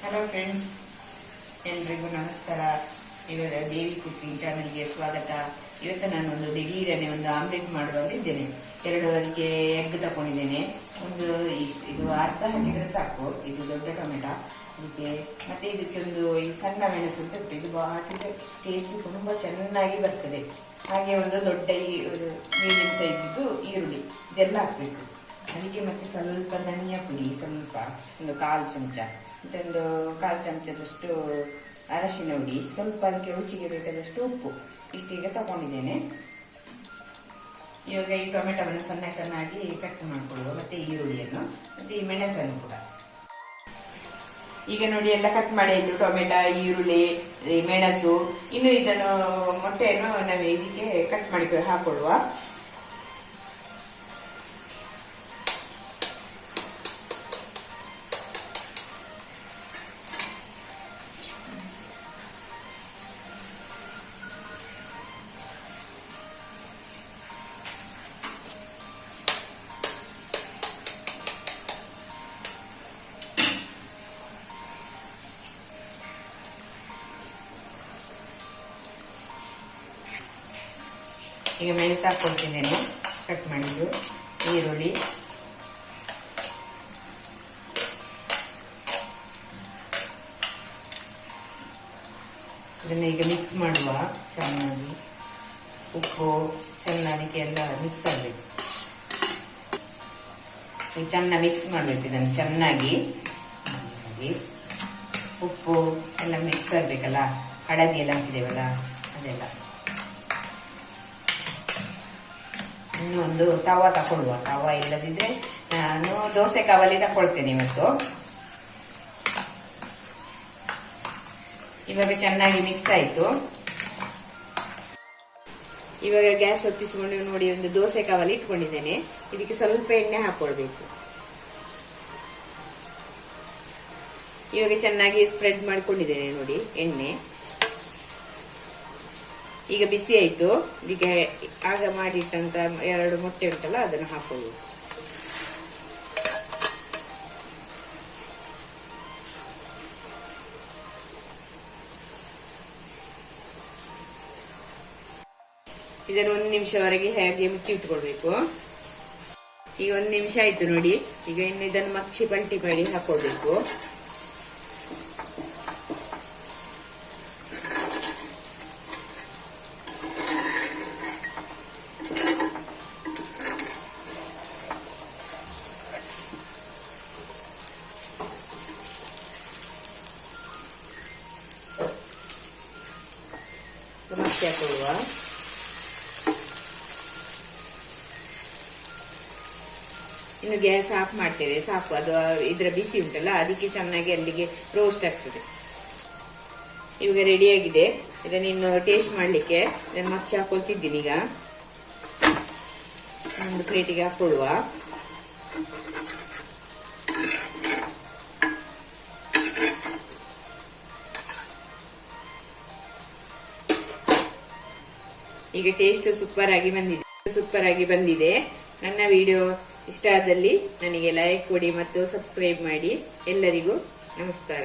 Hello friends, ಎಲ್ರಿಗೂ ನಮಸ್ಕಾರ. ಇವರ ದೇವಿ ಕುಕಿಂಗ್ ಚಾನಲ್ಗೆ ಸ್ವಾಗತ. ಇವತ್ತು ನಾನು ಒಂದು ದಿಢೀರನೆ ಒಂದು ಆಮ್ಲೆಟ್ ಮಾಡುವಲ್ಲಿದ್ದೇನೆ. ಅದಕ್ಕೆ ಎಗ್ ತಗೊಂಡಿದ್ದೇನೆ. ಇದು ಅರ್ಧ ಹಾಕಿದ್ರೆ ಸಾಕು. ಇದು ದೊಡ್ಡ ಟೊಮೆಟೊ ಅದಕ್ಕೆ, ಮತ್ತೆ ಇದಕ್ಕೆ ಈ ಸಣ್ಣ ಮೆಣಸು ಅಂತ ಉಂಟು. ಇದು ಹಾಕಿದ್ರೆ ಟೇಸ್ಟ್ ತುಂಬಾ ಚೆನ್ನಾಗಿ ಬರ್ತದೆ. ಹಾಗೆ ಒಂದು ದೊಡ್ಡ ಮೀಡಿಯಂ ಸೈಜ್ ಈರುಳ್ಳಿ ಇದೆಲ್ಲ ಹಾಕ್ಬೇಕು. ಅದಕ್ಕೆ ಮತ್ತೆ ಸ್ವಲ್ಪ ಧನಿಯಾ ಪುಡಿ, ಸ್ವಲ್ಪ ಒಂದು 1/4 ಚಮಚ, ಮತ್ತೆ ಒಂದು 1/4 ಚಮಚದಷ್ಟು ಅರಶಿನ ಹುಡಿ, ಸ್ವಲ್ಪ ಅದಕ್ಕೆ ರುಚಿಗೆ ಬೇಕಾದಷ್ಟು ಉಪ್ಪು, ಇಷ್ಟೀಗ ತಗೊಂಡಿದ್ದೇನೆ. ಇವಾಗ ಈ ಟೊಮೆಟೊವನ್ನು ಸಣ್ಣಾಗಿ ಕಟ್ ಮಾಡಿಕೊಳ್ಳುವ, ಮತ್ತೆ ಈರುಳ್ಳಿಯನ್ನು, ಮತ್ತೆ ಈ ಮೆಣಸನ್ನು ಕೂಡ. ಈಗ ನೋಡಿ, ಎಲ್ಲ ಕಟ್ ಮಾಡಿ ಆಯ್ತು. ಟೊಮೆಟೊ, ಈರುಳ್ಳಿ, ಮೆಣಸು. ಇನ್ನು ಇದನ್ನು ಮೊಟ್ಟೆಯನ್ನು ನಾವು ಇದಕ್ಕೆ ಕಟ್ ಮಾಡಿ ಹಾಕೊಳ್ಳುವ. ಈಗ ಮೆಣಸು ಹಾಕ್ಕೊಳ್ತಿದ್ದೇನೆ, ಕಟ್ ಮಾಡಿದ್ದು ಈರುಳ್ಳಿ, ಇದನ್ನ ಈಗ ಮಿಕ್ಸ್ ಮಾಡುವ ಚೆನ್ನಾಗಿ. ಉಪ್ಪು ಚೆನ್ನಾಗಿ ಎಲ್ಲ ಮಿಕ್ಸ್ ಆಗಬೇಕು. ಚೆನ್ನಾಗಿ ಮಿಕ್ಸ್ ಮಾಡಬೇಕು ಇದನ್ನು ಚೆನ್ನಾಗಿ. ಉಪ್ಪು ಎಲ್ಲ ಮಿಕ್ಸ್ ಆಗಬೇಕಲ್ಲ, ಹಳದಿ ಎಲ್ಲ ಹಾಕಿದೇವಲ್ಲ ಅದೆಲ್ಲ. ಇನ್ನು ಒಂದು ತವಾ ತಗೊಳ್ಳುವ. ತವಾ ಇಲ್ಲದಿದ್ರೆ ನಾನು ದೋಸೆ ಕವಲಿ ತಕೊಳ್ತೇನೆ ಇವತ್ತು. ಇವಾಗ ಚೆನ್ನಾಗಿ ಮಿಕ್ಸ್ ಆಯ್ತು. ಇವಾಗ ಗ್ಯಾಸ್ ಹೊತ್ತಿಸಿಕೊಂಡು ನೋಡಿ, ಒಂದು ದೋಸೆ ಕವಲಿ ಇಟ್ಕೊಂಡಿದ್ದೇನೆ. ಇದಕ್ಕೆ ಸ್ವಲ್ಪ ಎಣ್ಣೆ ಹಾಕೊಳ್ಬೇಕು. ಇವಾಗ ಚೆನ್ನಾಗಿ ಸ್ಪ್ರೆಡ್ ಮಾಡ್ಕೊಂಡಿದ್ದೇನೆ ನೋಡಿ ಎಣ್ಣೆ. ಈಗ ಬಿಸಿ ಆಯ್ತು. ಇದಕ್ಕೆ ಆಗ ಮಾಡಿಟ್ಟಂತ 2 ಮೊಟ್ಟೆ ಉಂಟಲ್ಲ, ಅದನ್ನು ಹಾಕೊಳ್ಳುದು. ಇದನ್ನು 1 ನಿಮಿಷವರೆಗೆ ಹೇಗೆ ಮುಚ್ಚಿ ಇಟ್ಕೊಳ್ಬೇಕು. ಈಗ 1 ನಿಮಿಷ ಆಯ್ತು ನೋಡಿ. ಈಗ ಇನ್ನು ಇದನ್ನು ಮಚ್ಚಿ ಪಲ್ಟಿ ಮಾಡಿ ಹಾಕೊಳ್ಬೇಕು. ಮಚ್ಚಿ ಹಾಕೊಳ್ಳುವ. ಇನ್ನು ಗ್ಯಾಸ್ ಆಫ್ ಮಾಡ್ತೇವೆ, ಸಾಕು. ಅದು ಇದರ ಬಿಸಿ ಉಂಟಲ್ಲ, ಅದಕ್ಕೆ ಚೆನ್ನಾಗಿ ಅಲ್ಲಿಗೆ ರೋಸ್ಟ್ ಆಗ್ತದೆ. ಇವಾಗ ರೆಡಿಯಾಗಿದೆ. ಇದನ್ನ ಇನ್ನು ಟೇಸ್ಟ್ ಮಾಡ್ಲಿಕ್ಕೆ ಇದನ್ನು ಮಚ್ಚಿ ಹಾಕೊಳ್ತಿದ್ದೀನಿ. ಈಗ ಒಂದು ಪ್ಲೇಟಿಗೆ ಹಾಕೊಳ್ಳುವ. ಈಗ ಟೇಸ್ಟ್ ಸೂಪರ್ ಆಗಿ ಬಂದಿದೆ. ನನ್ನ ವಿಡಿಯೋ ಇಷ್ಟ ಆದಲ್ಲಿ ನನಗೆ ಲೈಕ್ ಕೊಡಿ ಮತ್ತು ಸಬ್ಸ್ಕ್ರೈಬ್ ಮಾಡಿ. ಎಲ್ಲರಿಗೂ ನಮಸ್ಕಾರ.